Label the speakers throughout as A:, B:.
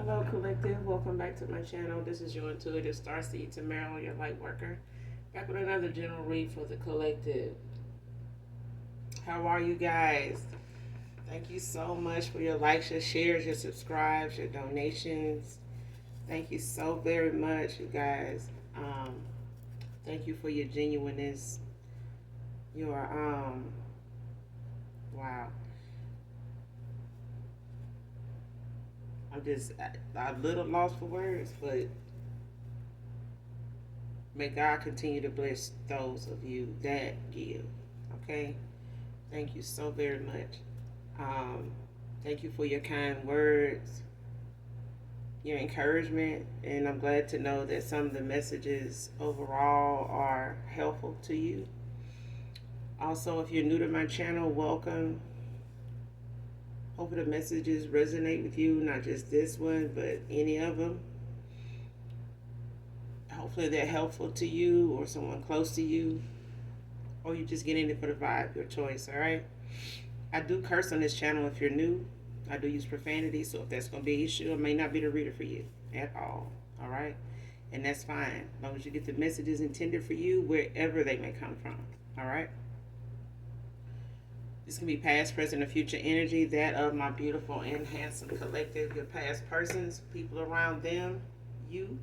A: Hello, Collective. Welcome back to my channel. This is your intuitive starseed Tamara, your light worker. Back with another general read for the collective. How are you guys? Thank you so much for your likes, your shares, your subscribes, your donations. Thank you so very much, you guys. Thank you for your genuineness. Your wow. I'm just a little lost for words, but may God continue to bless those of you that give. Okay? Thank you so very much. Um, Thank you for your kind words, your encouragement, and I'm glad to know that some of the messages overall are helpful to you. Also, if you're new to my channel, welcome. Hope the messages resonate with you, not just this one, but any of them. Hopefully they're helpful to you or someone close to you, or you just get in it for the vibe, your choice, all right? I do curse on this channel if you're new. I do use profanity, so if that's going to be an issue, I may not be the reader for you at all, all right? And that's fine, as long as you get the messages intended for you wherever they may come from, all right? This can be past, present, or future energy, that of my beautiful and handsome collective, your past persons, people around them, you,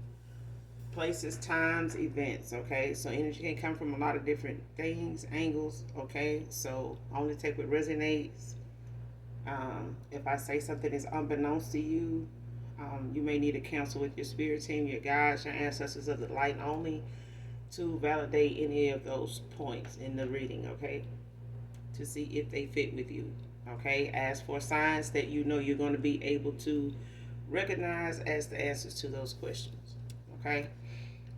A: places, times, events, okay? So energy can come from a lot of different things, angles, okay? So only take what resonates. If I say something is unbeknownst to you, you may need to counsel with your spirit team, your guides, your ancestors of the light only to validate any of those points in the reading, okay? To see if they fit with you, okay? Ask for signs that you know you're going to be able to recognize as the answers to those questions, okay?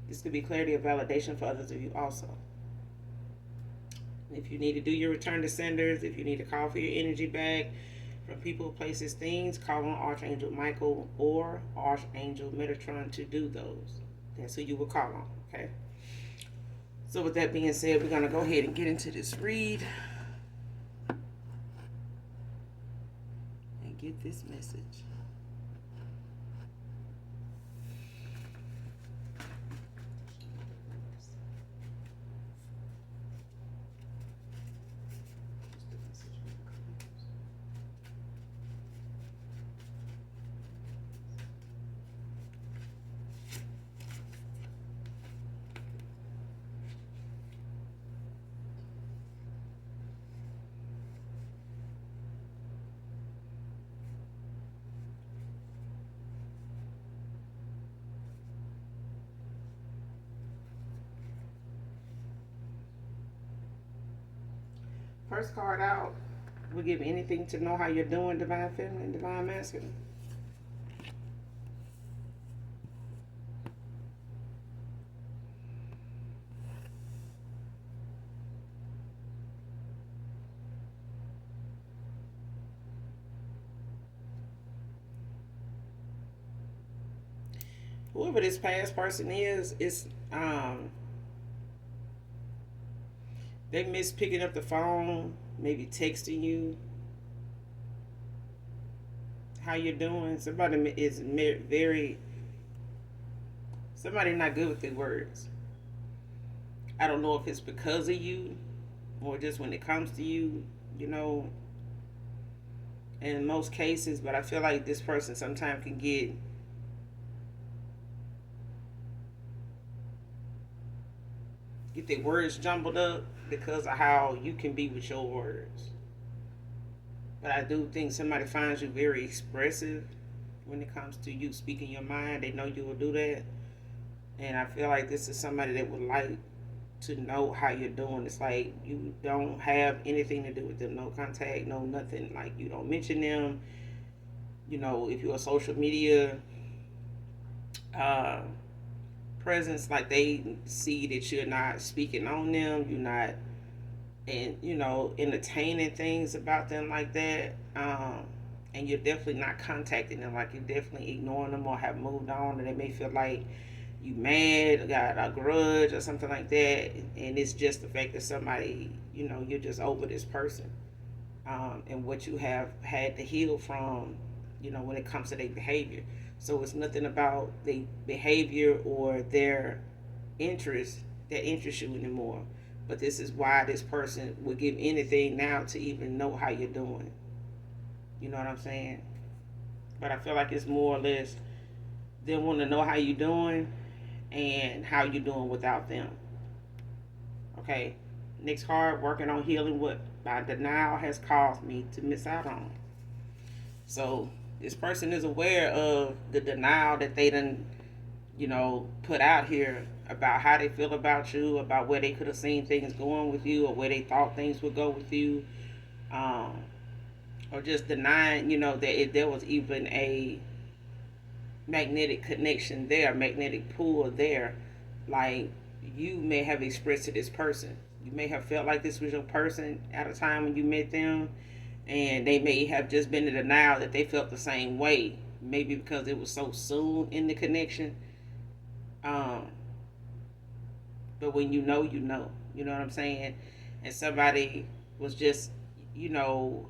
A: This could be clarity or validation for others of you also. If you need to do your return to senders, if you need to call for your energy back from people, places, things, call on Archangel Michael or Archangel Metatron to do those. That's who you will call on, okay? So with that being said, we're going to go ahead and get into this read and get this message. First card out, we'll give anything to know how you're doing, Divine Feminine, Divine Masculine. Whoever this past person is they miss picking up the phone, maybe texting you how you're doing. Somebody is somebody not good with their words. I don't know if it's because of you or just when it comes to you, you know, in most cases, but I feel like this person sometimes can get their words jumbled up because of how you can be with your words. But I do think somebody finds you very expressive when it comes to you speaking your mind. They know you will do that. And I feel like this is somebody that would like to know how you're doing. It's like you don't have anything to do with them. No contact, no nothing. Like you don't mention them. You know, if you're a social media uh, presence, like they see that you're not speaking on them, you're not, and you know, entertaining things about them like that, and you're definitely not contacting them, like you're definitely ignoring them or have moved on, and they may feel like you mad or got a grudge or something like that, and it's just the fact that somebody, you know, you're just over this person, and what you have had to heal from when it comes to their behavior. So it's nothing about their behavior or their interest that interests you anymore. But this is why this person would give anything now to even know how you're doing. You know what I'm saying? But I feel like it's more or less they want to know how you're doing and how you're doing without them. Okay. Next card, working on healing what my denial has caused me to miss out on. So this person is aware of the denial that they done, put out here about how they feel about you, about where they could have seen things going with you, or where they thought things would go with you, um, or just denying, that there was even a magnetic connection there, magnetic pull there. Like you may have expressed to this person. You may have felt like this was your person at a time when you met them, and they may have just been in denial that they felt the same way. Maybe because it was so soon in the connection. Um, but when you know, you know. You know what I'm saying? And somebody was just, you know,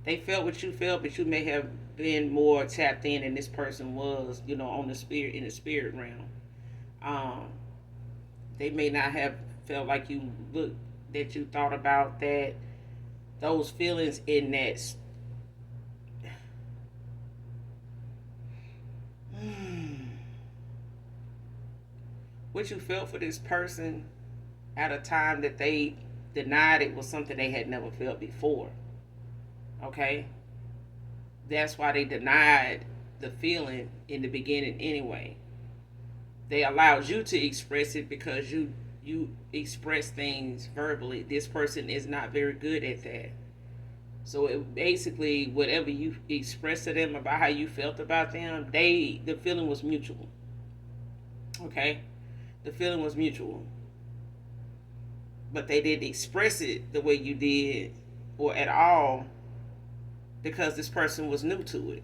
A: they felt what you felt, but you may have been more tapped in than this person was, on the spirit in the spirit realm. Um, they may not have felt like you looked that you thought about that those feelings in that what you felt for this person at a time that they denied it was something they had never felt before. Okay? That's why they denied the feeling in the beginning anyway. They allowed you to express it because you express things verbally. This person is not very good at that. So it basically whatever you expressed to them about how you felt about them, the feeling was mutual. Okay? The feeling was mutual. But they didn't express it the way you did or at all because this person was new to it.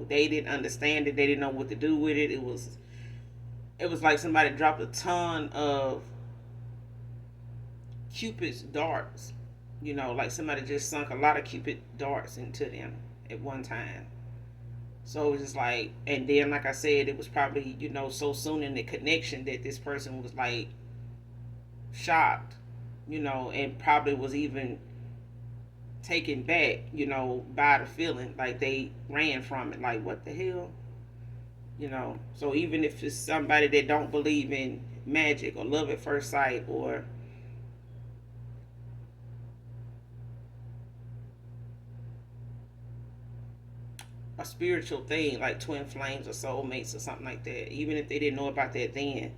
A: They didn't understand it, they didn't know what to do with it. It was like somebody dropped a ton of Cupid's darts. Like somebody just sunk a lot of Cupid darts into them at one time. So it was just like, and then like I said, it was probably, so soon in the connection that this person was like shocked, and probably was even taken back, by the feeling. Like they ran from it. Like, what the hell? So even if it's somebody that don't believe in magic or love at first sight or a spiritual thing like twin flames or soulmates or something like that, even if they didn't know about that then,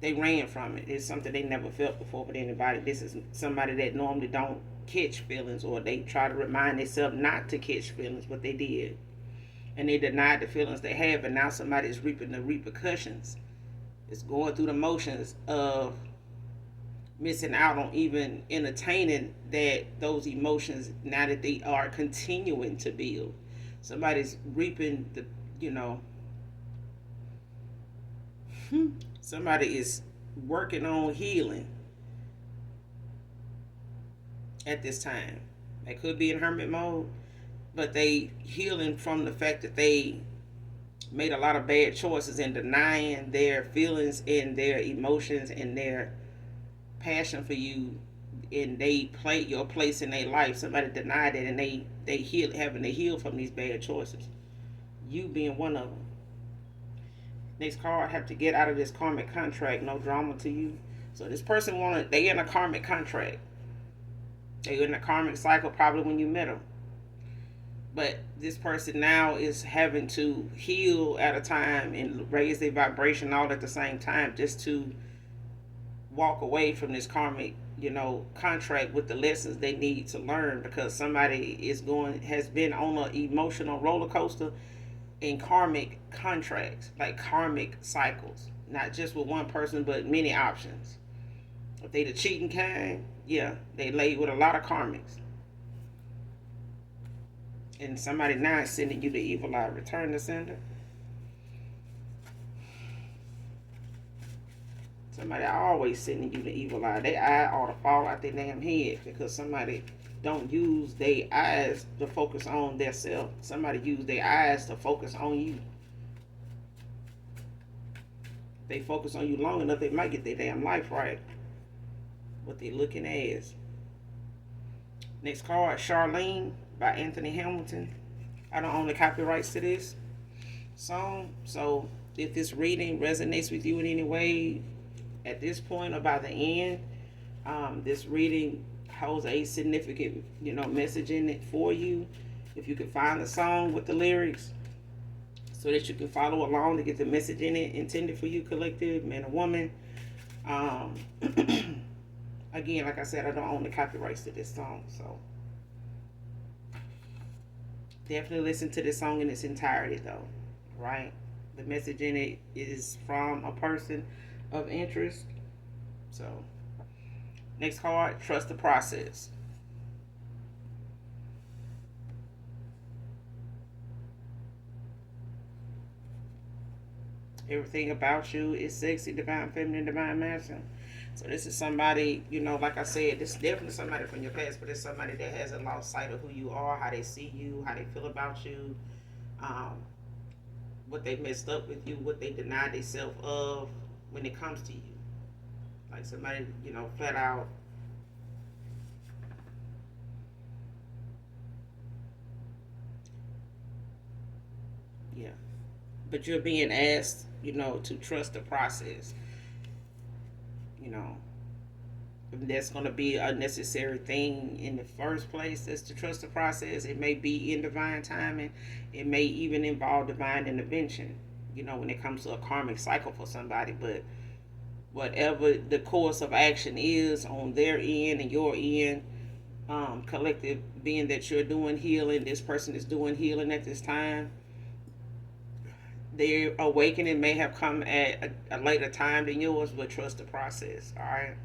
A: they ran from it. It's something they never felt before with anybody. This is somebody that normally don't catch feelings, or they try to remind themselves not to catch feelings, but they did. And they denied the feelings they have, and now somebody's reaping the repercussions. It's going through the motions of missing out on even entertaining those emotions now that they are continuing to build. Somebody's reaping the, somebody is working on healing at this time. They could be in hermit mode, but they healing from the fact that they made a lot of bad choices and denying their feelings and their emotions and their passion for you, and they play your place in their life. Somebody denied it, and they heal, having to heal from these bad choices. You being one of them. Next card, have to get out of this karmic contract. No drama to you. So this person they in a karmic contract. They in a karmic cycle probably when you met them. But this person now is having to heal at a time and raise their vibration all at the same time, just to walk away from this karmic, contract with the lessons they need to learn, because somebody has been on an emotional roller coaster in karmic contracts, like karmic cycles, not just with one person, but many options. If they the cheating kind, yeah, they laid with a lot of karmics. And somebody now is sending you the evil eye. Return the sender. Somebody always sending you the evil eye. Their eye ought to fall out their damn head because somebody don't use their eyes to focus on their self. Somebody use their eyes to focus on you. They focus on you long enough, they might get their damn life right. What they looking as. Next card, Charlene by Anthony Hamilton. I don't own the copyrights to this song, so if this reading resonates with you in any way at this point or by the end, this reading holds a significant, message in it for you. If you can find the song with the lyrics so that you can follow along to get the message in it intended for you, collective, man or woman. Again, like I said, I don't own the copyrights to this song, so definitely listen to this song in its entirety, though, right? The message in it is from a person of interest. So, next card, trust the process. Everything about you is sexy, divine, feminine, divine, masculine. So this is somebody, like I said, this is definitely somebody from your past, but it's somebody that hasn't lost sight of who you are, how they see you, how they feel about you, what they messed up with you, what they denied themselves of when it comes to you. Like somebody, flat out. Yeah. But you're being asked, to trust the process. That's going to be a necessary thing in the first place, is to trust the process. It may be in divine timing. It may even involve divine intervention, when it comes to a karmic cycle for somebody. But whatever the course of action is on their end and your end, collective, being that you're doing healing, this person is doing healing at this time, their awakening may have come at a later time than yours, but trust the process, all right?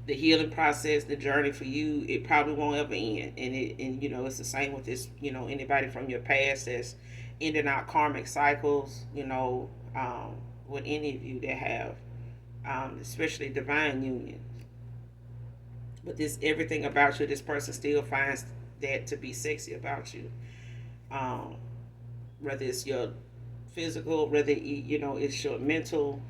A: The healing process, the journey for you, it probably won't ever end. And it's the same with this, anybody from your past that's ending out karmic cycles, with any of you that have, especially divine union. But everything about you, this person still finds that to be sexy about you. Whether it's your physical, whether it's your mental,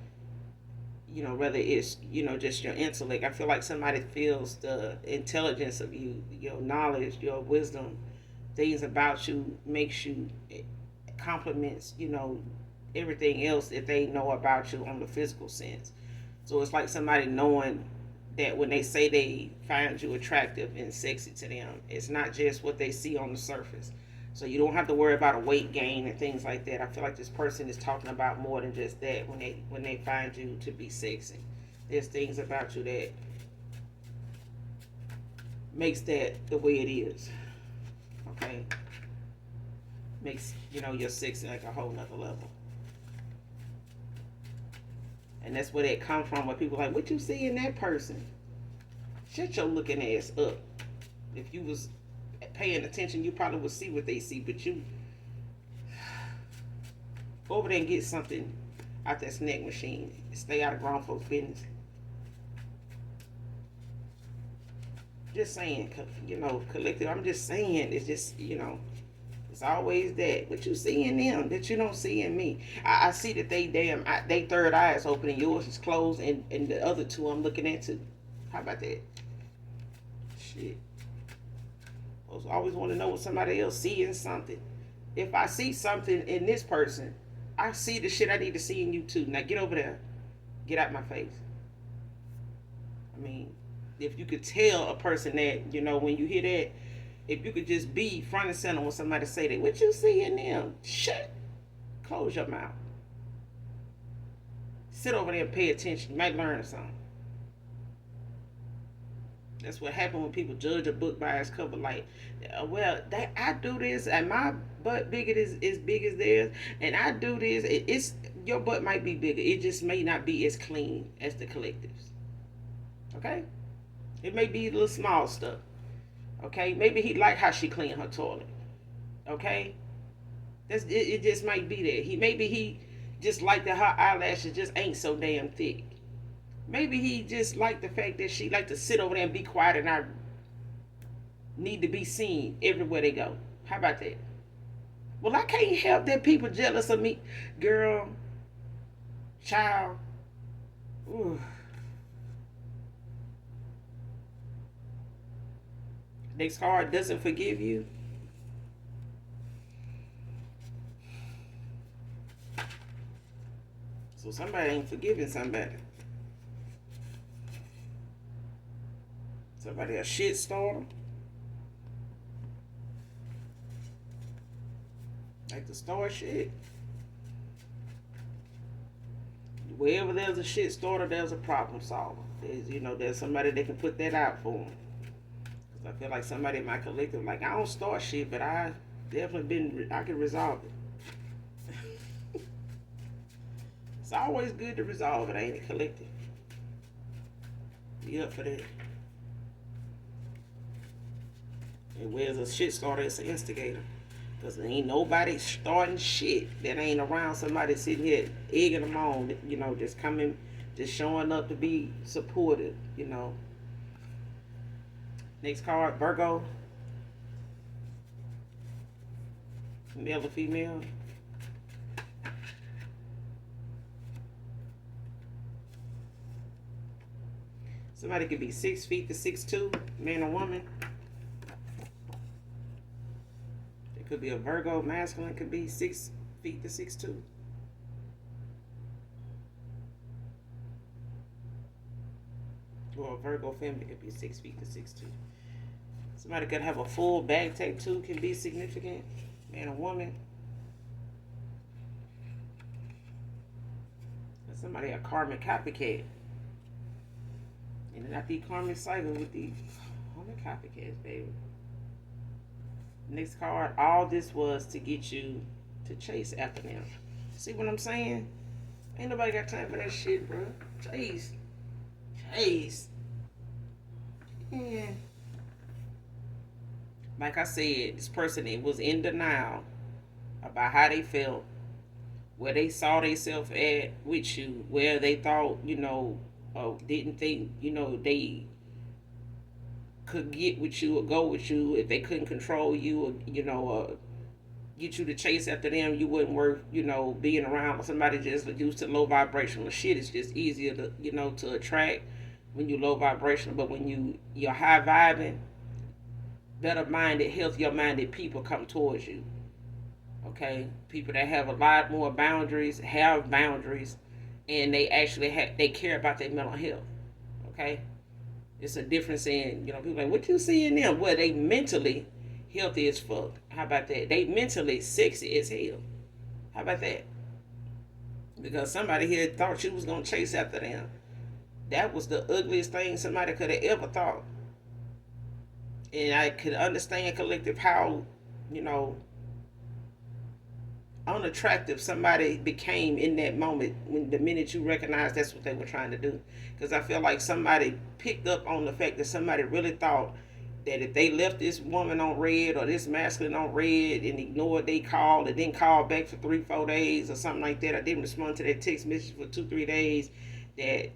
A: whether it's just your intellect. I feel like somebody feels the intelligence of you, your knowledge, your wisdom, things about you makes you complements everything else that they know about you on the physical sense. So it's like somebody knowing that when they say they find you attractive and sexy to them, it's not just what they see on the surface. So you don't have to worry about a weight gain and things like that. I feel like this person is talking about more than just that when they find you to be sexy. There's things about you that makes that the way it is. Okay? Makes, your sexy like a whole nother level. And that's where that come from, where people are like, what you see in that person? Shut your looking ass up. If you was paying attention, you probably would see what they see, but you go over there and get something out that snack machine. Stay out of grown folks' business. Just saying, collective, I'm just saying, it's just, it's always that. What you see in them that you don't see in me. I see that they third eye is open and yours is closed, and the other two I'm looking at too. How about that? Shit. I always want to know what somebody else sees in something. If I see something in this person, I see the shit I need to see in you too. Now get over there. Get out my face. I mean, if you could tell a person that, when you hear that, if you could just be front and center when somebody say that, what you see in them? Shut. Close your mouth. Sit over there and pay attention. You might learn something. That's what happened when people judge a book by its cover. Like, I do this, and my butt bigger is as big as theirs, and I do this. It's your butt might be bigger. It just may not be as clean as the collectives. Okay, it may be a little small stuff. Okay, maybe he like how she clean her toilet. Okay, it just might be that he just like that her eyelashes just ain't so damn thick. Maybe he just liked the fact that she liked to sit over there and be quiet and not need to be seen everywhere they go. How about that? Well, I can't help that people jealous of me. Girl, child. Ooh. Next card, doesn't forgive you. So somebody ain't forgiving somebody. Somebody a shit starter. Like to start shit. Wherever there's a shit starter, there's a problem solver. There's somebody that can put that out for them. Cause I feel like somebody in my collective, like, I don't start shit, but I I can resolve it. It's always good to resolve it, ain't it, collective? Be up for that. And where's a shit starter, it's an instigator. Because there ain't nobody starting shit that ain't around somebody sitting here egging them on, just coming, just showing up to be supportive. Next card, Virgo. Male or female. Somebody could be 6 feet to 6'2", man or woman. It could be a Virgo masculine, could be 6 feet to 6'2". Or a Virgo feminine could be 6 feet to 6'2". Somebody could have a full back tattoo, can be significant, man or woman. And somebody a karmic copycat. And not the karmic cycle with the karmic copycats, baby. Next card, all this was to get you to chase after them. See what I'm saying? Ain't nobody got time for that shit, bro. Chase. Yeah. Like I said, this person, it was in denial about how they felt, where they saw themselves at with you, where they thought, didn't think, they could get with you or go with you. If they couldn't control you, or get you to chase after them, you wouldn't worth, being around somebody just used to low vibrational shit. It's just easier to attract when you low vibrational. But when you're high vibing, better minded, healthier minded people come towards you. Okay, people that have a lot more boundaries, and they actually they care about their mental health. Okay, it's a difference in people like, what you see in them? Well, they mentally healthy as fuck. How about that? They mentally sexy as hell. How about that? Because somebody here thought you was gonna chase after them. That was the ugliest thing somebody could have ever thought. And I could understand, collective, how unattractive somebody became in that moment when the minute you recognize that's what they were trying to do. Because I feel like somebody picked up on the fact that somebody really thought that if they left this woman on red or this masculine on red and ignored they call, and didn't call back for 3-4 days or something like that, I didn't respond to that text message for 2-3 days,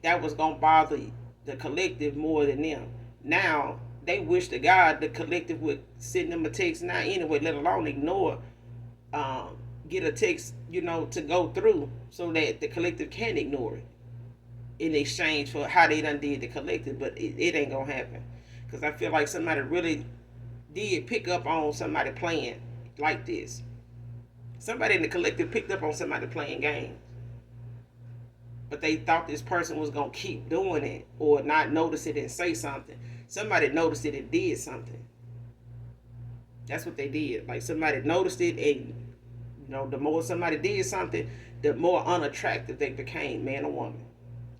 A: that was gonna bother the collective more than them. Now they wish to God the collective would send them a text now anyway, let alone ignore, get a text, to go through so that the collective can ignore it in exchange for how they done did the collective. But it ain't gonna happen, because I feel like somebody really did pick up on somebody playing like this. Somebody in the collective picked up on somebody playing games, but they thought this person was gonna keep doing it or not notice it and say something. Somebody noticed it and did something. That's what they did. Like, somebody noticed it, and the more somebody did something, the more unattractive they became, man or woman.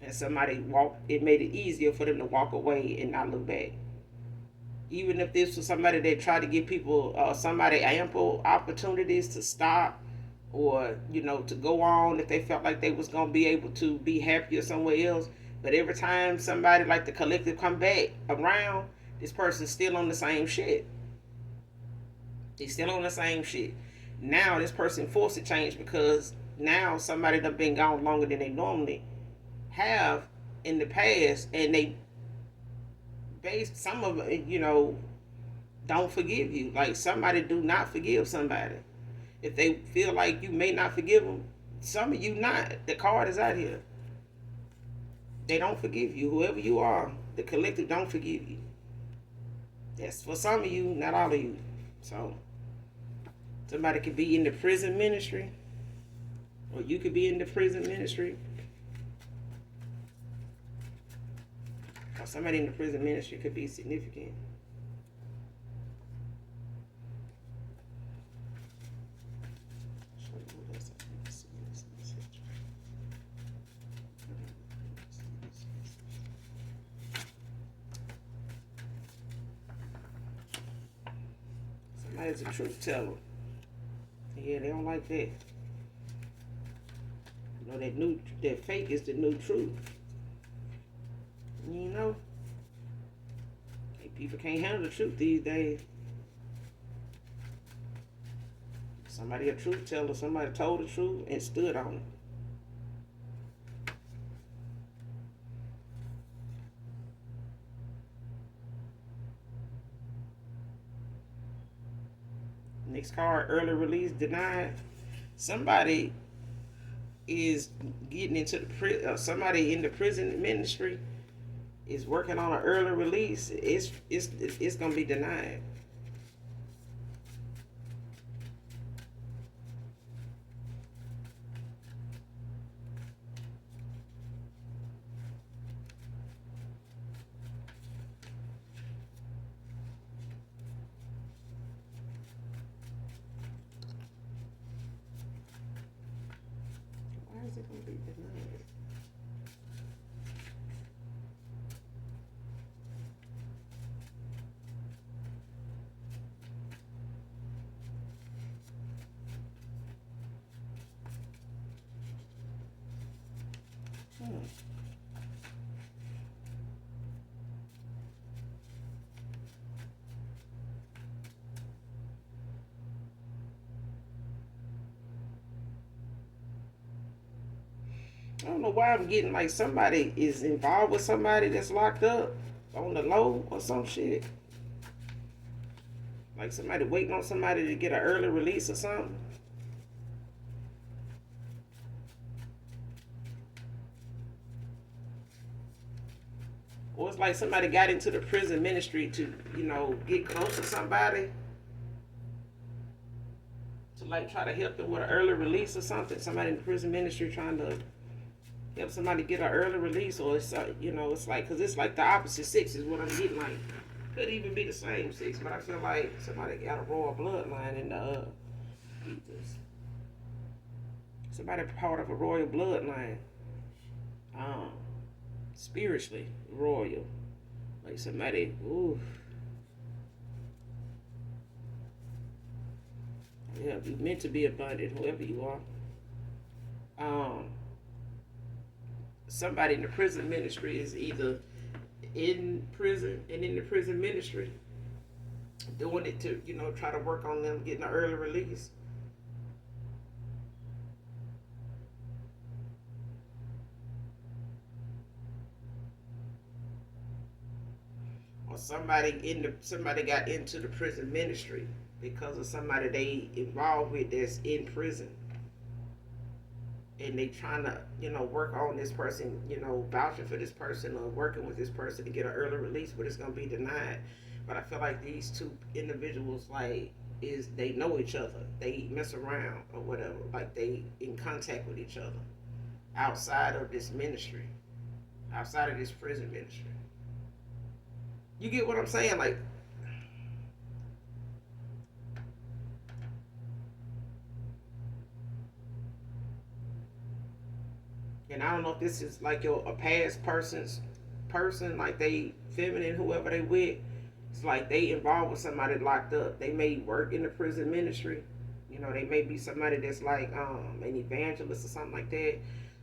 A: And somebody it made it easier for them to walk away and not look back. Even if this was somebody that tried to give people, somebody ample opportunities to stop, or to go on if they felt like they was gonna be able to be happier somewhere else. But every time somebody like the collective come back around, this person's still on the same shit. They still on the same shit. Now this person forced to change because now somebody done been gone longer than they normally have in the past, and they based some of it, don't forgive you. Like somebody do not forgive somebody. If they feel like you may not forgive them, some of you not. The card is out here. They don't forgive you. Whoever you are, the collective don't forgive you. That's for some of you, not all of you. So somebody could be in the prison ministry, or you could be in the prison ministry. Or somebody in the prison ministry could be significant. Somebody's a truth teller. Yeah, they don't like that. You know, that fake is the new truth. You know? People can't handle the truth these days. Somebody a truth teller, somebody told the truth and stood on it. Next card, early release denied. Somebody is getting into the prison. Somebody in the prison ministry is working on an early release. It's gonna be denied. Why is it gonna be denied? I don't know why I'm getting like somebody is involved with somebody that's locked up on the low or some shit. Like somebody waiting on somebody to get an early release or something. Or it's like somebody got into the prison ministry to, get close to somebody. To like try to help them with an early release or something. Somebody in the prison ministry trying to help somebody get an early release, or it's it's like, because it's like the opposite sex is what I'm getting. Like could even be the same sex, but I feel like somebody got a royal bloodline in the somebody part of a royal bloodline, spiritually royal, like somebody. Ooh, yeah, you meant to be abundant, whoever you are. Somebody in the prison ministry is either in prison and in the prison ministry doing it to, try to work on them getting an early release. Or somebody got into the prison ministry because of somebody they involved with that's in prison. And they trying to, work on this person, vouching for this person or working with this person to get an early release, but it's gonna be denied. But I feel like these two individuals, like, they know each other. They mess around or whatever. Like they in contact with each other outside of this ministry, outside of this prison ministry. You get what I'm saying? Like, and I don't know if this is like a past person, like they feminine, whoever they with. It's like they involved with somebody locked up. They may work in the prison ministry. They may be somebody that's like an evangelist or something like that.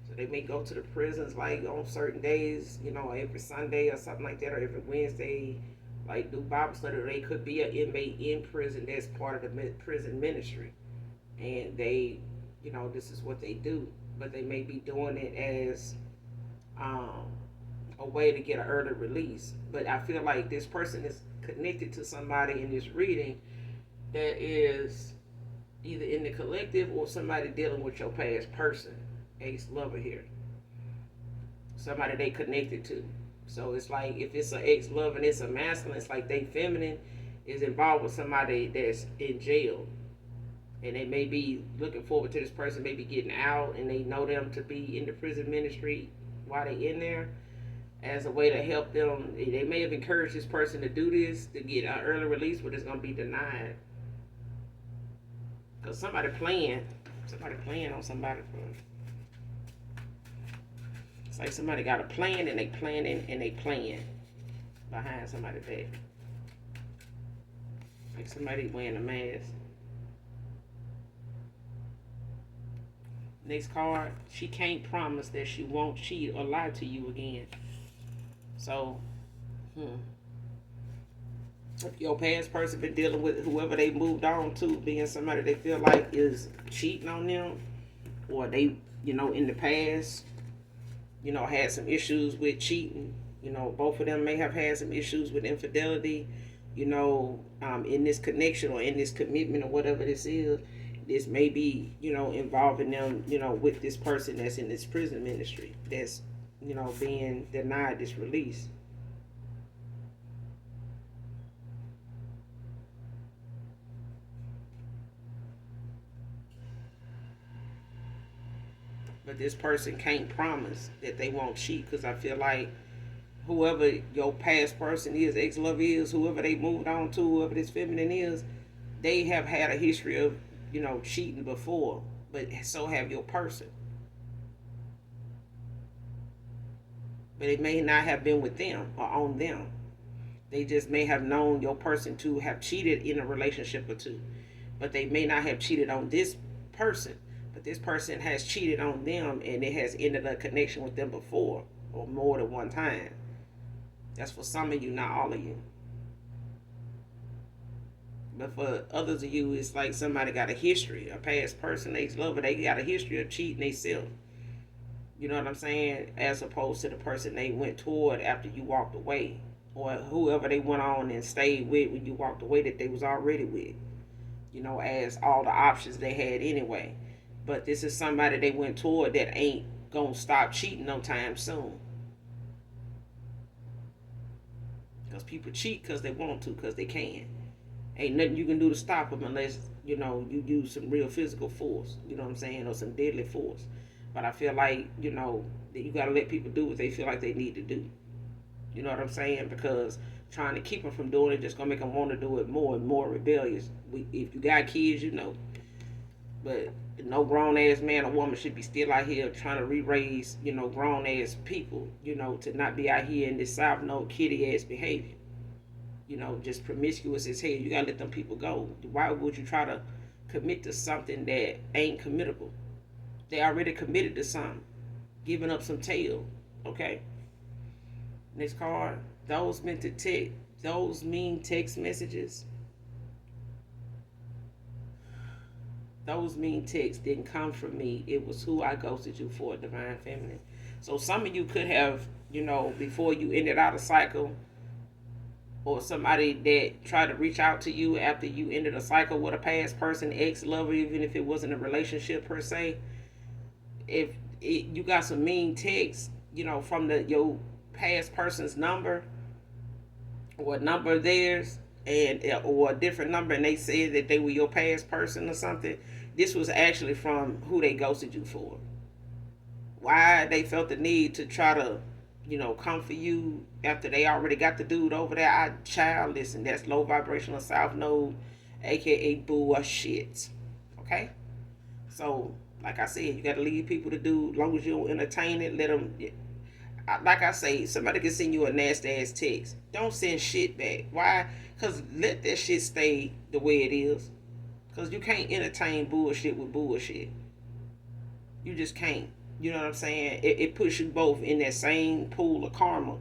A: So they may go to the prisons like on certain days, every Sunday or something like that, or every Wednesday, like do Bible study. Or they could be an inmate in prison that's part of the prison ministry, and they, this is what they do. But they may be doing it as a way to get an early release. But I feel like this person is connected to somebody in this reading that is either in the collective or somebody dealing with your past person, ex-lover here. Somebody they connected to. So it's like if it's an ex-lover and it's a masculine, it's like they feminine is involved with somebody that's in jail. And they may be looking forward to this person maybe getting out, and they know them to be in the prison ministry while they in there as a way to help them. They may have encouraged this person to do this to get an early release, but it's going to be denied. Because somebody playing on somebody. It's like somebody got a plan and they planning and they playing behind somebody's back. Like somebody wearing a mask. Next card, she can't promise that she won't cheat or lie to you again. So, if your past person been dealing with whoever they moved on to, being somebody they feel like is cheating on them, or they, in the past, had some issues with cheating. Both of them may have had some issues with infidelity, in this connection or in this commitment or whatever this is. This may be, involving them, with this person that's in this prison ministry that's, being denied this release. But this person can't promise that they won't cheat, because I feel like whoever your past person is, ex-lover is, whoever they moved on to, whoever this feminine is, they have had a history of, cheating before, but so have your person. But it may not have been with them or on them. They just may have known your person to have cheated in a relationship or two. But they may not have cheated on this person. But this person has cheated on them, and it has ended a connection with them before, or more than one time. That's for some of you, not all of you. But for others of you, it's like somebody got a history, a past person, ex-lover, they got a history of cheating themselves. You know what I'm saying? As opposed to the person they went toward after you walked away, or whoever they went on and stayed with when you walked away that they was already with. As all the options they had anyway. But this is somebody they went toward that ain't gonna stop cheating no time soon. Because people cheat because they want to, because they can. Ain't nothing you can do to stop them unless, you use some real physical force, you know what I'm saying, or some deadly force. But I feel like, that you got to let people do what they feel like they need to do. You know what I'm saying? Because trying to keep them from doing it just going to make them want to do it more and more rebellious. If you got kids, But no grown-ass man or woman should be still out here trying to re-raise, grown-ass people, to not be out here in this South Node kitty-ass behavior. Just promiscuous as hell. You gotta let them people go. Why would you try to commit to something that ain't committable? They already committed to something. Giving up some tail. Okay? Next card. Those mean text messages. Those mean texts didn't come from me. It was who I ghosted you for, Divine Feminine. So some of you could have, before you ended out a cycle, or somebody that tried to reach out to you after you ended a cycle with a past person, ex-lover, even if it wasn't a relationship per se. If you got some mean texts, from your past person's number, or a number of theirs, or a different number, and they said that they were your past person or something, this was actually from who they ghosted you for. Why they felt the need to try to come for you after they already got the dude over there. Listen, that's low vibrational South Node, aka bullshit. Okay? So, like I said, you got to leave people to do. As long as you don't entertain it, let them. Like I say, somebody can send you a nasty ass text. Don't send shit back. Why? Because let that shit stay the way it is. Because you can't entertain bullshit with bullshit. You just can't. You know what I'm saying? It puts you both in that same pool of karma,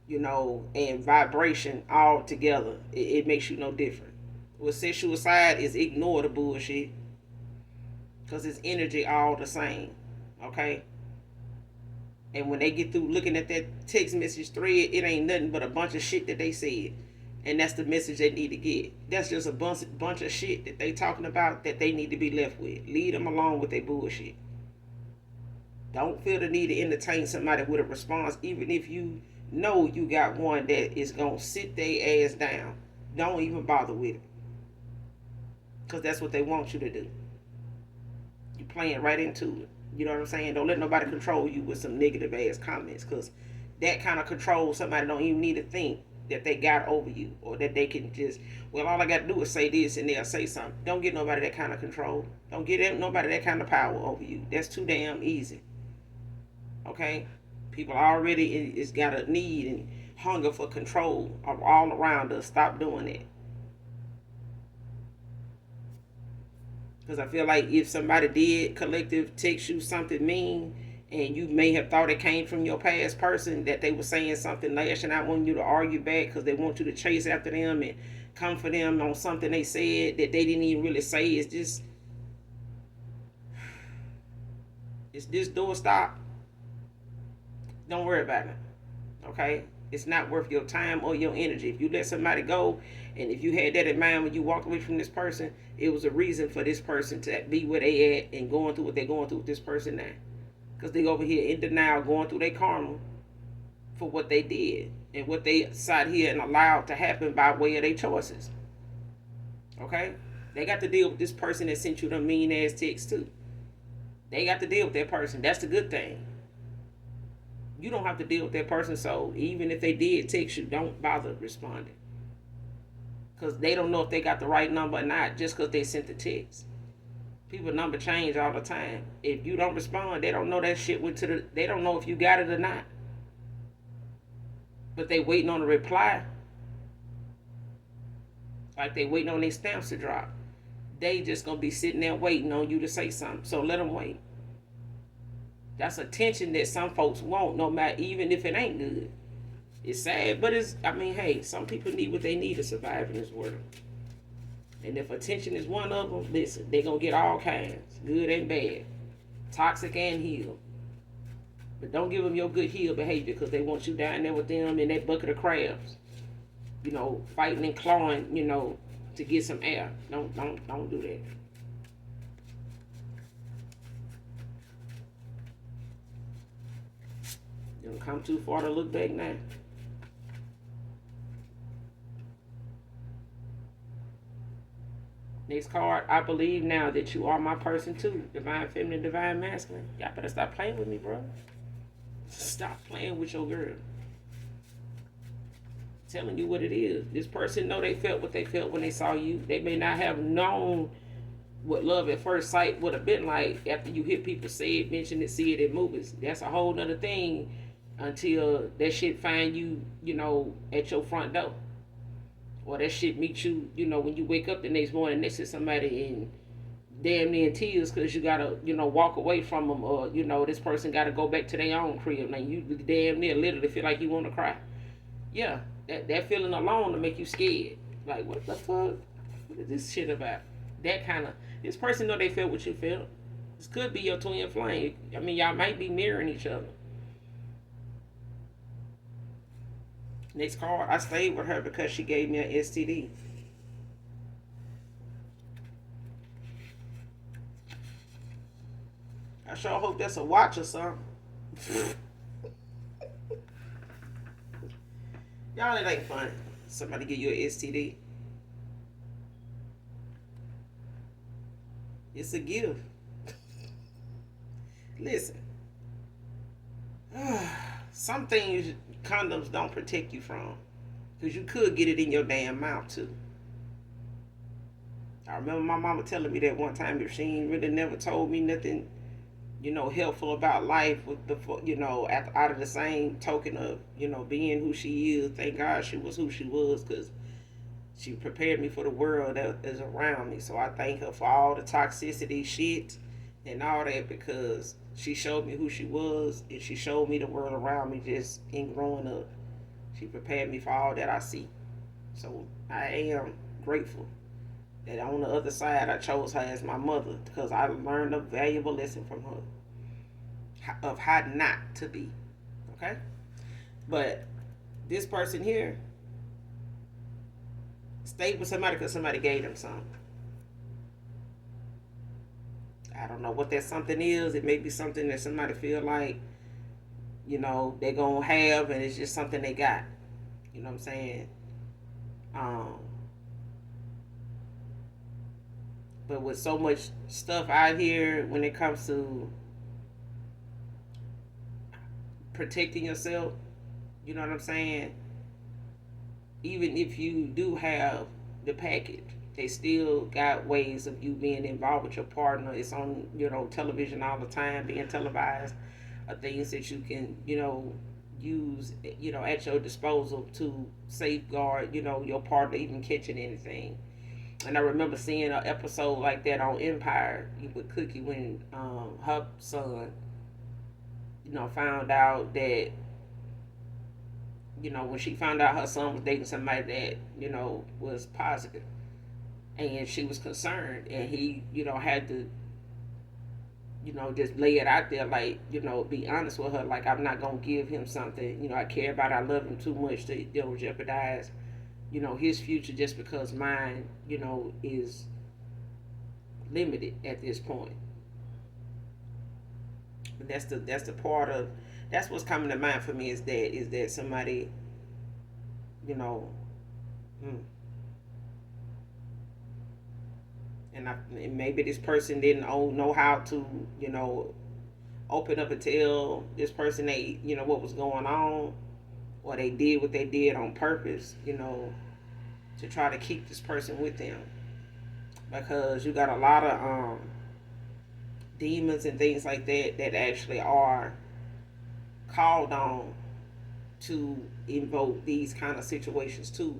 A: and vibration all together. It makes you no different. What sets you aside is ignore the bullshit. Because it's energy all the same. Okay? And when they get through looking at that text message thread, it ain't nothing but a bunch of shit that they said. And that's the message they need to get. That's just a bunch of shit that they talking about that they need to be left with. Leave them alone with their bullshit. Don't feel the need to entertain somebody with a response, even if you know you got one that is going to sit their ass down. Don't even bother with it. Because that's what they want you to do. You're playing right into it. You know what I'm saying? Don't let nobody control you with some negative ass comments. Because that kind of control, somebody don't even need to think that they got over you. Or that they can just, well, all I got to do is say this and they'll say something. Don't get nobody that kind of control. Don't get nobody that kind of power over you. That's too damn easy. Okay? People already is got a need and hunger for control all around us. Stop doing it. Because I feel like if somebody did collective text you something mean, and you may have thought it came from your past person, that they were saying something, lashing out, wanting you to argue back because they want you to chase after them and come for them on something they said that they didn't even really say. It's just, is this door stop? Don't worry about it. Okay? It's not worth your time or your energy. If you let somebody go, and if you had that in mind when you walked away from this person, it was a reason for this person to be where they at and going through what they're going through with this person now. Because they over here in denial, going through their karma for what they did and what they sat here and allowed to happen by way of their choices. Okay? They got to deal with this person that sent you them mean ass texts too. They got to deal with that person. That's the good thing. You don't have to deal with that person, so even if they did text you, don't bother responding. Because they don't know if they got the right number or not just because they sent the text. People number change all the time. If you don't respond, they don't know that shit went to the... They don't know if you got it or not. But they waiting on a reply. Like they waiting on their stamps to drop. They just going to be sitting there waiting on you to say something. So let them wait. That's attention that some folks want, no matter, even if it ain't good. It's sad, but it's, I mean, hey, some people need what they need to survive in this world. And if attention is one of them, listen, they're going to get all kinds, good and bad, toxic and healed. But don't give them your good healed behavior because they want you down there with them in that bucket of crabs. You know, fighting and clawing, you know, to get some air. Don't do that. You don't come too far to look back now. Next card, I believe now that you are my person too. Divine feminine, divine masculine. Y'all better stop playing with me, bro. Stop playing with your girl. Telling you what it is. This person know they felt what they felt when they saw you. They may not have known what love at first sight would have been like after you hear people say it, mention it, see it in movies. That's a whole nother thing until that shit find you, you know, at your front door. Or that shit meet you, you know, when you wake up the next morning next to somebody in damn near in tears because you gotta, you know, walk away from them, or, you know, this person gotta go back to their own crib. Now you damn near literally feel like you want to cry. Yeah, that feeling alone to make you scared. Like, what the fuck? What is this shit about? That kind of, this person know they felt what you felt. This could be your twin flame. I mean, y'all might be mirroring each other. Next card, I stayed with her because she gave me an STD. I sure hope that's a watch or something. Y'all, it ain't funny. Somebody give you an STD. It's a gift. Listen. Some things condoms don't protect you from. Because you could get it in your damn mouth too. I remember my mama telling me that one time, if she ain't really never told me nothing, you know, helpful about life, with the, you know, out of the same token of, you know, being who she is. Thank God she was who she was, because she prepared me for the world that is around me. So I thank her for all the toxicity shit and all that, because she showed me who she was, and she showed me the world around me just in growing up. She prepared me for all that I see. So I am grateful that on the other side I chose her as my mother, because I learned a valuable lesson from her of how not to be. Okay? But this person here, stayed with somebody because somebody gave them something. I don't know what that something is. It may be something that somebody feel like, they're going to have, and it's just something they got. You know what I'm saying? Um, but with so much stuff out here when it comes to protecting yourself, you know what I'm saying? Even if you do have the package, they still got ways of you being involved with your partner. It's on, television all the time, being televised, things that you can, use, at your disposal to safeguard, your partner even catching anything. And I remember seeing an episode like that on Empire with Cookie when her son, found out that, when she found out her son was dating somebody that, was positive, and she was concerned, and he, had to, just lay it out there, like, be honest with her, like, I'm not gonna give him something, I care about, I love him too much to, jeopardize, his future just because mine, is limited at this point. But that's the part of, that's what's coming to mind for me, is that somebody, you know, mm, and maybe this person didn't know how to, open up and tell this person they, what was going on, or they did what they did on purpose, to try to keep this person with them, because you got a lot of demons and things like that that actually are called on to invoke these kind of situations too,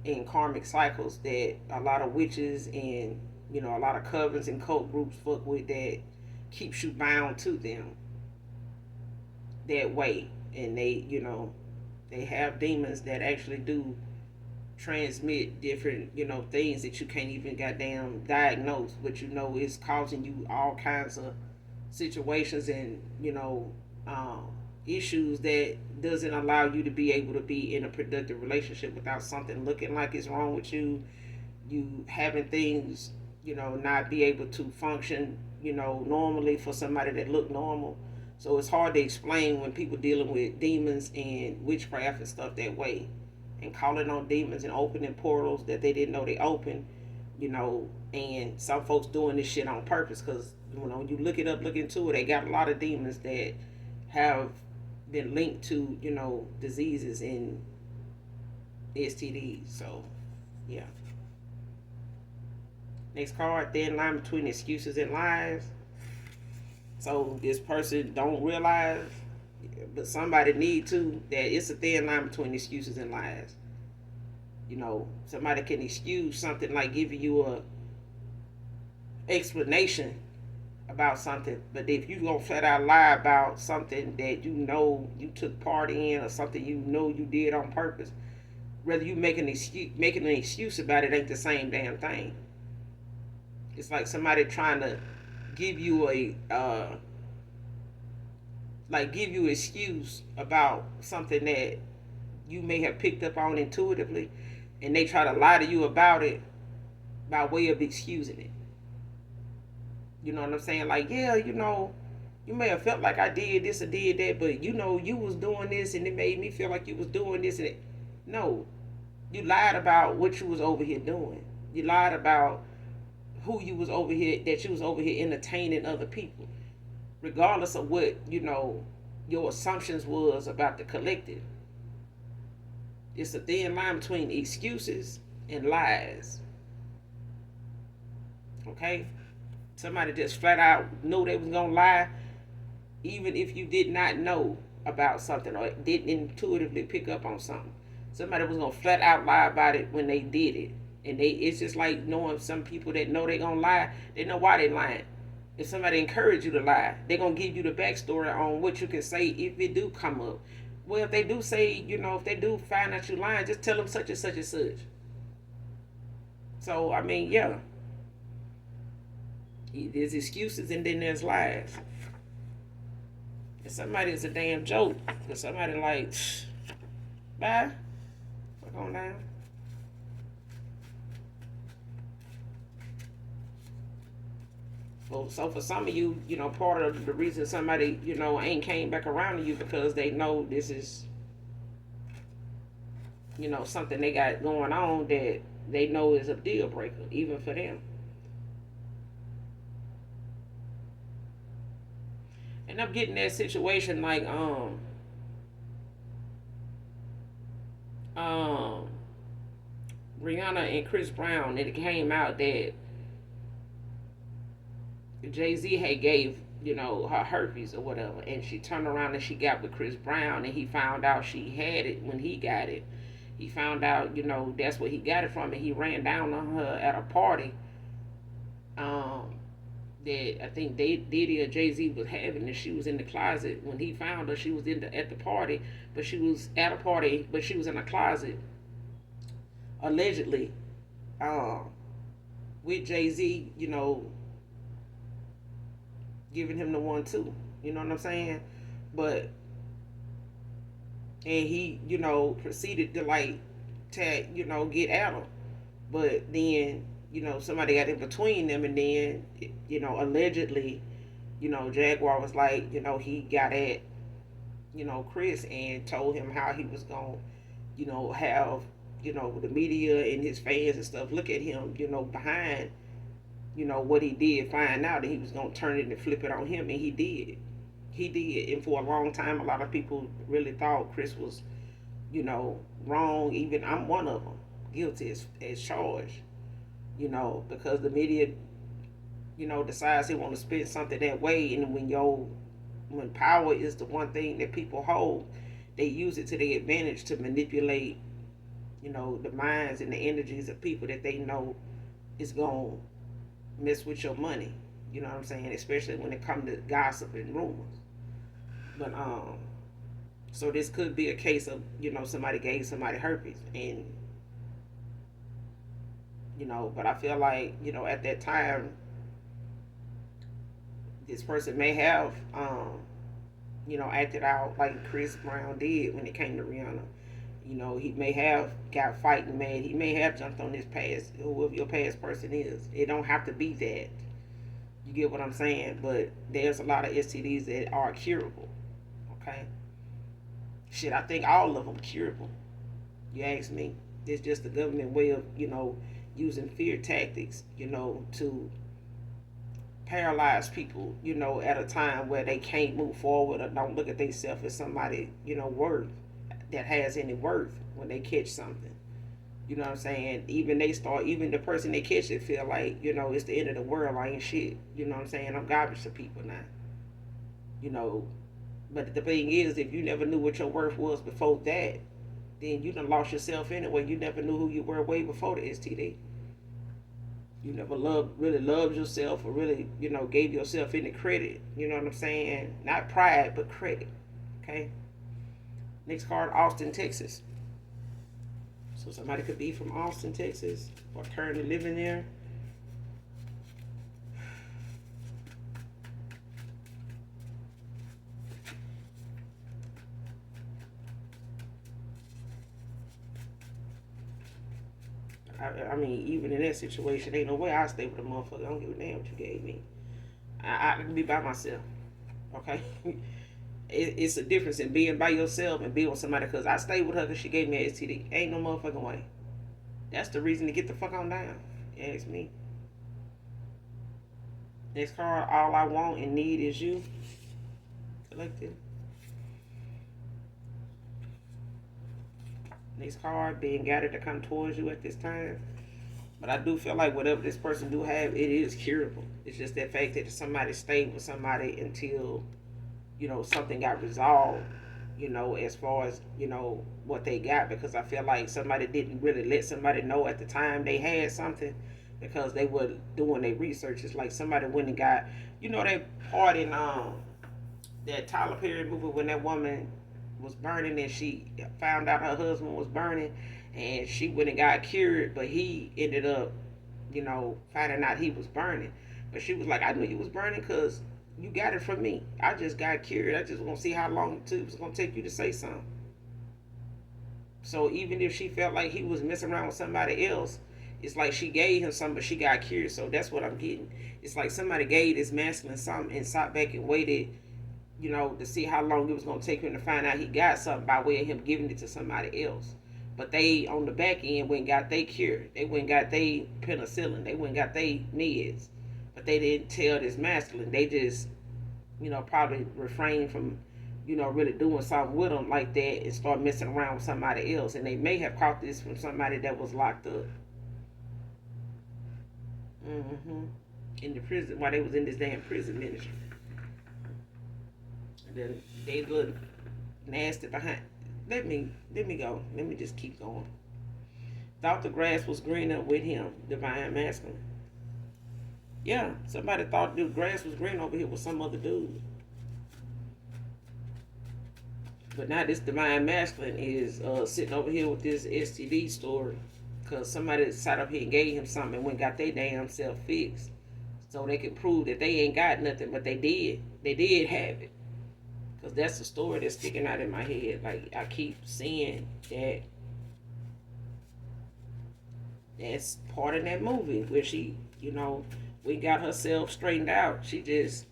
A: in karmic cycles, that a lot of witches and, a lot of covens and cult groups fuck with, that keeps you bound to them that way. And they have demons that actually do transmit different, things that you can't even goddamn diagnose, but is causing you all kinds of situations and, issues that doesn't allow you to be able to be in a productive relationship without something looking like it's wrong with you. You having things, not be able to function, normally for somebody that look normal. So it's hard to explain when people dealing with demons and witchcraft and stuff that way, and calling on demons and opening portals that they didn't know they opened, and some folks doing this shit on purpose, because when you look into it, they got a lot of demons that have been linked to, diseases and STDs. So, yeah. Next card, thin line between excuses and lies. So this person don't realize, but somebody need to, that it's a thin line between excuses and lies. Somebody can excuse something, like giving you a explanation about something, but if you gonna flat out lie about something that you took part in, or something you did on purpose, whether you making an excuse about it, ain't the same damn thing. It's like somebody trying to give you give you excuse about something that you may have picked up on intuitively, and they try to lie to you about it by way of excusing it. You know what I'm saying? Like, yeah, you may have felt like I did this or did that, but you was doing this, and it made me feel like you was doing this and it. No, you lied about what you was over here doing. You lied about who you was over here, that you was over here entertaining other people, regardless of what, your assumptions was about the collective. It's a thin line between excuses and lies. Okay? Somebody just flat out knew they was gonna lie, even if you did not know about something or didn't intuitively pick up on something. Somebody was gonna flat out lie about it when they did it. And it's just like knowing some people that know they gonna lie, they know why they lying. If somebody encourage you to lie, they gonna give you the backstory on what you can say if it do come up. Well, if they do say, if they do find out you lying, just tell them such and such and such. So, I mean, yeah. There's excuses and then there's lies. And somebody is a damn joke. Because somebody like, bye. Fuck on down. So for some of you, part of the reason somebody, ain't came back around to you because they know this is, something they got going on that they know is a deal breaker, even for them. And I'm getting that situation like um Rihanna and Chris Brown, and it came out that Jay-Z had gave, her herpes or whatever, and she turned around and she got with Chris Brown, and he found out she had it when he got it. He found out, that's where he got it from, and he ran down on her at a party. That I think Diddy or Jay-Z was having, and she was in the closet when he found her. She was at the party, but she was at a party, but she was in a closet, allegedly, um, with Jay-Z, giving him the 1-2. You know what I'm saying? But and he, proceeded to like tag, get at him. But then, somebody got in between them, and then, allegedly, Jaguar was like, he got at, Chris, and told him how he was gonna, have, the media and his fans and stuff look at him, behind, what he did, find out that he was gonna turn it and flip it on him, and he did. He did, and for a long time, a lot of people really thought Chris was, wrong. Even I'm one of them, guilty as charged. Because the media, decides they want to spin something that way, and when power is the one thing that people hold, they use it to their advantage to manipulate, the minds and the energies of people that they know is gonna mess with your money. You know what I'm saying? Especially when it comes to gossip and rumors. But so this could be a case of, somebody gave somebody herpes, and but I feel like, at that time, this person may have, acted out like Chris Brown did when it came to Rihanna. He may have got fighting mad. He may have jumped on his past, whoever your past person is. It don't have to be that. You get what I'm saying? But there's a lot of STDs that are curable. Okay? Shit, I think all of them curable. You ask me. It's just the government way of, using fear tactics, to paralyze people, at a time where they can't move forward or don't look at themselves as somebody, worth, that has any worth when they catch something. You know what I'm saying? Even the person they catch it feel like, it's the end of the world. I ain't shit. You know what I'm saying? I'm garbage to people now. But the thing is, if you never knew what your worth was before that, then you done lost yourself anyway. You never knew who you were way before the STD. You never really loved yourself, or really, gave yourself any credit. You know what I'm saying? Not pride, but credit. Okay? Next card, Austin, Texas. So somebody could be from Austin, Texas, or currently living there. I mean, even in that situation, ain't no way I stay with a motherfucker. I don't give a damn what you gave me. I can be by myself. Okay? It's a difference in being by yourself and being with somebody. Because I stayed with her because she gave me an STD. Ain't no motherfucking way. That's the reason to get the fuck on down. Ask me. Next card, all I want and need is you. Collective. Next card, being gathered to come towards you at this time. But I do feel like whatever this person do have, it is curable. It's just that fact that somebody stayed with somebody until, something got resolved, as far as, what they got. Because I feel like somebody didn't really let somebody know at the time they had something, because they were doing their research. It's like somebody went and got, that part in that Tyler Perry movie when that woman was burning and she found out her husband was burning, and she went and got cured, but he ended up, finding out he was burning. But she was like, I knew you was burning because you got it from me. I just got cured. I just want to see how long it was going to take you to say something. So even if she felt like he was messing around with somebody else, It's like she gave him something, but she got curious. So that's what I'm getting. It's like somebody gave this masculine something and sat back and waited, to see how long it was going to take him to find out he got something by way of him giving it to somebody else. But they, on the back end, went and got they cure. They went and got they penicillin. They went and got they meds. But they didn't tell this masculine. They just, probably refrained from, really doing something with them like that and start messing around with somebody else. And they may have caught this from somebody that was locked up. In the prison, while they was in this damn prison ministry. And then they look nasty behind. Let me go. Let me just keep going. Thought the grass was greener with him, divine masculine. Yeah, somebody thought the grass was green over here with some other dude. But now this divine masculine is sitting over here with this STD story. Because somebody sat up here and gave him something and went and got their damn self fixed. So they could prove that they ain't got nothing, but they did. They did have it. Because that's the story that's sticking out in my head. Like, I keep seeing that. That's part of that movie where she, we got herself straightened out. She just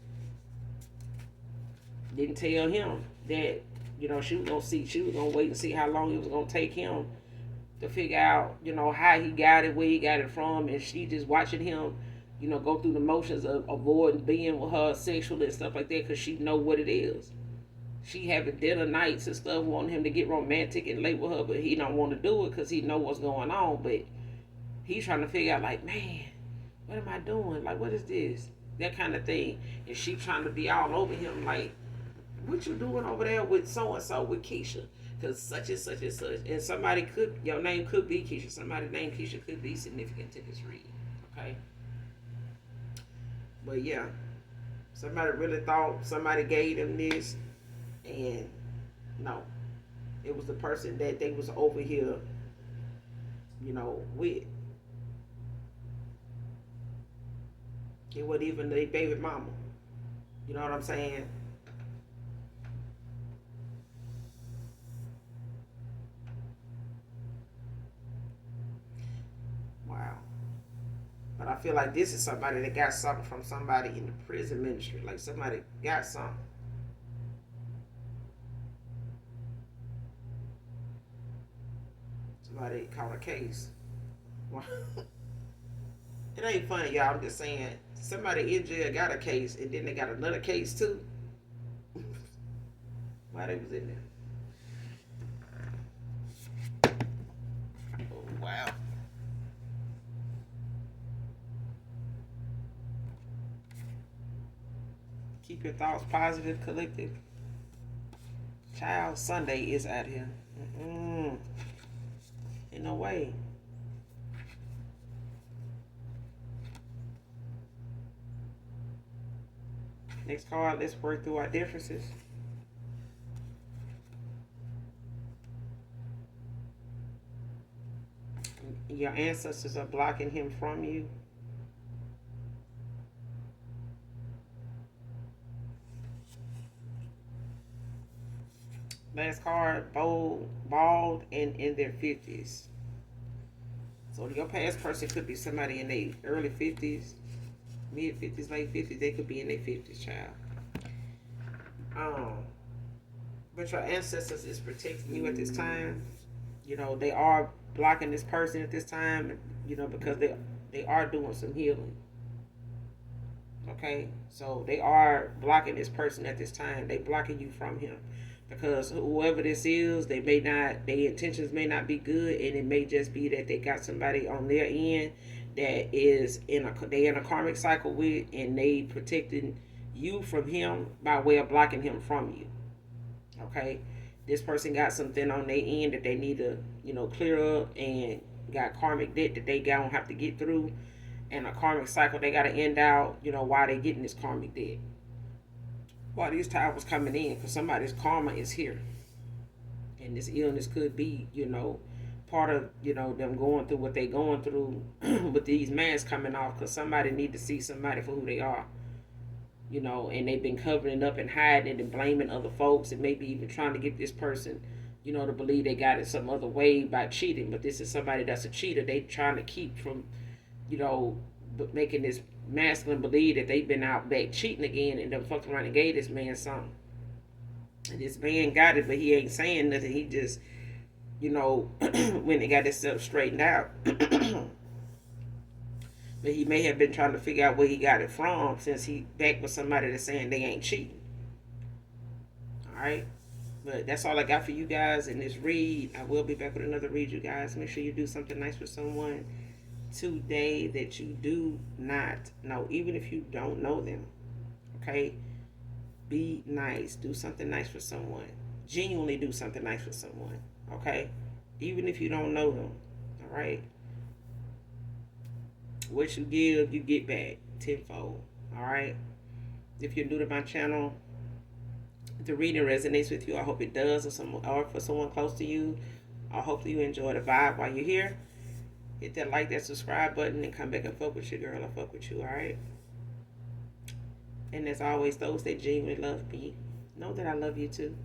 A: didn't tell him that, she was gonna wait and see how long it was gonna take him to figure out, how he got it, where he got it from, and she just watching him, go through the motions of avoiding being with her sexually and stuff like that, because she know what it is. She having dinner nights and stuff, wanting him to get romantic and lay with her, but he don't want to do it because he know what's going on. But he's trying to figure out, like, man, what am I doing? Like, what is this? That kind of thing. And she trying to be all over him, like, what you doing over there with so-and-so, with Keisha? Because such and such and such. And somebody could, your name could be Keisha. Somebody named Keisha could be significant to this read. Okay? But yeah, somebody really thought somebody gave them this. And no, it was the person that they was over here, with. It wasn't even their baby mama. You know what I'm saying? Wow. But I feel like this is somebody that got something from somebody in the prison ministry. Like somebody got something. Somebody caught a case. It ain't funny, y'all. I'm just saying, somebody in jail got a case, and then they got another case too. Why they was in there? Oh, wow. Keep your thoughts positive, collective. Child, Sunday is out here. Ain't no way. Next card, let's work through our differences. Your ancestors are blocking him from you. Last card, bald, and in their 50s. So your past person could be somebody in their early 50s, mid 50s, late 50s. They could be in their 50s, child. But your ancestors is protecting you at this time. They are blocking this person at this time, because they are doing some healing. Okay? So they are blocking this person at this time. They blocking you from him. Because whoever this is, their intentions may not be good, and it may just be that they got somebody on their end that is in a karmic cycle with, and they protecting you from him by way of blocking him from you. Okay, this person got something on their end that they need to clear up, and got karmic debt that they gonna have to get through, and a karmic cycle they gotta end out. Why they getting this karmic debt. While these towers coming in, because somebody's karma is here, and this illness could be, part of, them going through what they going through with these masks coming off, because somebody need to see somebody for who they are, and they've been covering up and hiding it and blaming other folks, and maybe even trying to get this person to believe they got it some other way by cheating. But this is somebody that's a cheater. They trying to keep from, making this masculine believe that they've been out back cheating again and then fucked around and gave this man something. And this man got it, but he ain't saying nothing. He just, when they got himself straightened out. But he may have been trying to figure out where he got it from, since he back with somebody that's saying they ain't cheating. Alright? But that's all I got for you guys in this read. I will be back with another read, you guys. Make sure you do something nice for someone today that you do not know, even if you don't know them. Okay? Be nice. Do something nice for someone. Genuinely do something nice for someone. Okay? Even if you don't know them. Alright? What you give, you get back tenfold. Alright? If you're new to my channel, if the reading resonates with you, I hope it does, or for someone close to you. I hope you enjoy the vibe while you're here. Hit that like, that subscribe button, and come back and fuck with you, girl. I fuck with you, alright? And as always, those that genuinely love me, know that I love you too.